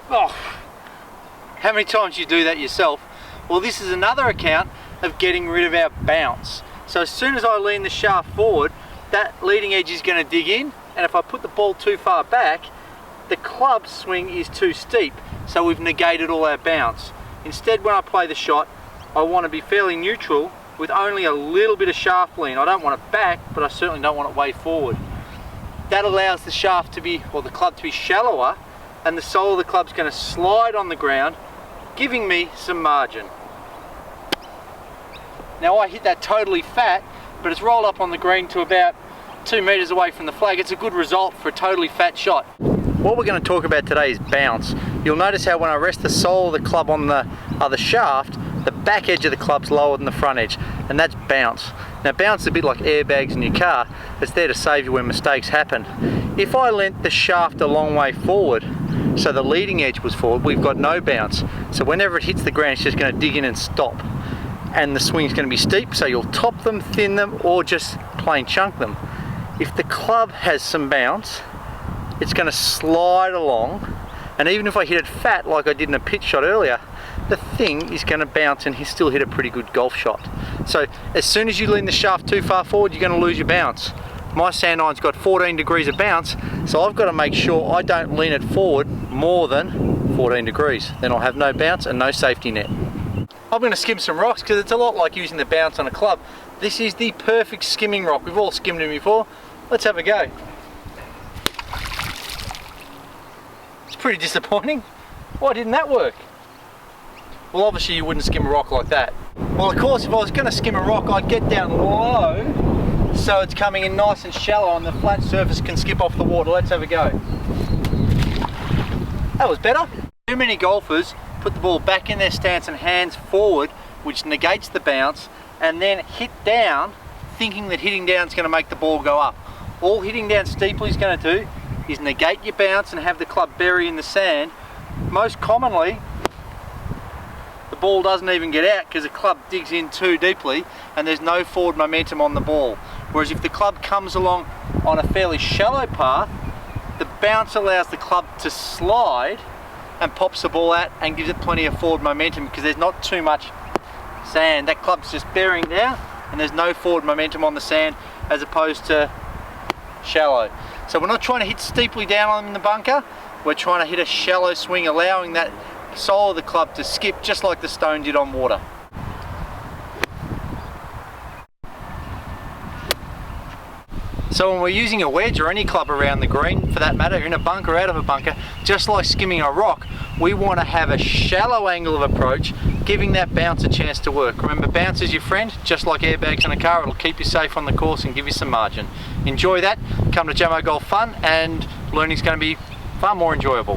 Oh, how many times do you do that yourself? Well, this is another account of getting rid of our bounce. So as soon as I lean the shaft forward, that leading edge is going to dig in, and if I put the ball too far back, the club swing is too steep, so we've negated all our bounce. Instead, when I play the shot, I want to be fairly neutral with only a little bit of shaft lean. I don't want it back, but I certainly don't want it way forward. That allows the shaft to be, or the club to be shallower, and the sole of the club's going to slide on the ground, giving me some margin. Now I hit that totally fat, but it's rolled up on the green to about 2 meters away from the flag. It's a good result for a totally fat shot. What we're going to talk about today is bounce. You'll notice how when I rest the sole of the club on the other shaft, the back edge of the club's lower than the front edge, and that's bounce. Now bounce is a bit like airbags in your car. It's there to save you when mistakes happen. If I leant the shaft a long way forward, so the leading edge was forward, we've got no bounce. So whenever it hits the ground, it's just going to dig in and stop. And the swing's going to be steep, so you'll top them, thin them, or just plain chunk them. If the club has some bounce, it's going to slide along, and even if I hit it fat like I did in a pitch shot earlier, the thing is going to bounce and still hit a pretty good golf shot. So as soon as you lean the shaft too far forward, you're going to lose your bounce. My sand iron's got 14 degrees of bounce, so I've got to make sure I don't lean it forward more than 14 degrees. Then I'll have no bounce and no safety net. I'm going to skim some rocks because it's a lot like using the bounce on a club. This is the perfect skimming rock. We've all skimmed them before. Let's have a go. It's pretty disappointing. Why didn't that work? Well, obviously you wouldn't skim a rock like that. Well, of course, if I was going to skim a rock, I'd get down low so it's coming in nice and shallow and the flat surface can skip off the water. Let's have a go. That was better. Too many golfers put the ball back in their stance and hands forward, which negates the bounce, and then hit down thinking that hitting down is going to make the ball go up. All hitting down steeply is going to do is negate your bounce and have the club bury in the sand. Most commonly, the ball doesn't even get out because the club digs in too deeply and there's no forward momentum on the ball. Whereas if the club comes along on a fairly shallow path, the bounce allows the club to slide and pops the ball out and gives it plenty of forward momentum because there's not too much sand. That club's just bearing down and there's no forward momentum on the sand as opposed to shallow. So we're not trying to hit steeply down on the bunker, we're trying to hit a shallow swing, allowing that sole of the club to skip just like the stone did on water. So when we're using a wedge or any club around the green, for that matter, in a bunker or out of a bunker, just like skimming a rock, we want to have a shallow angle of approach, giving that bounce a chance to work. Remember, bounce is your friend, just like airbags in a car. It'll keep you safe on the course and give you some margin. Enjoy that, come to Jamo Golf Fun, and learning's going to be far more enjoyable.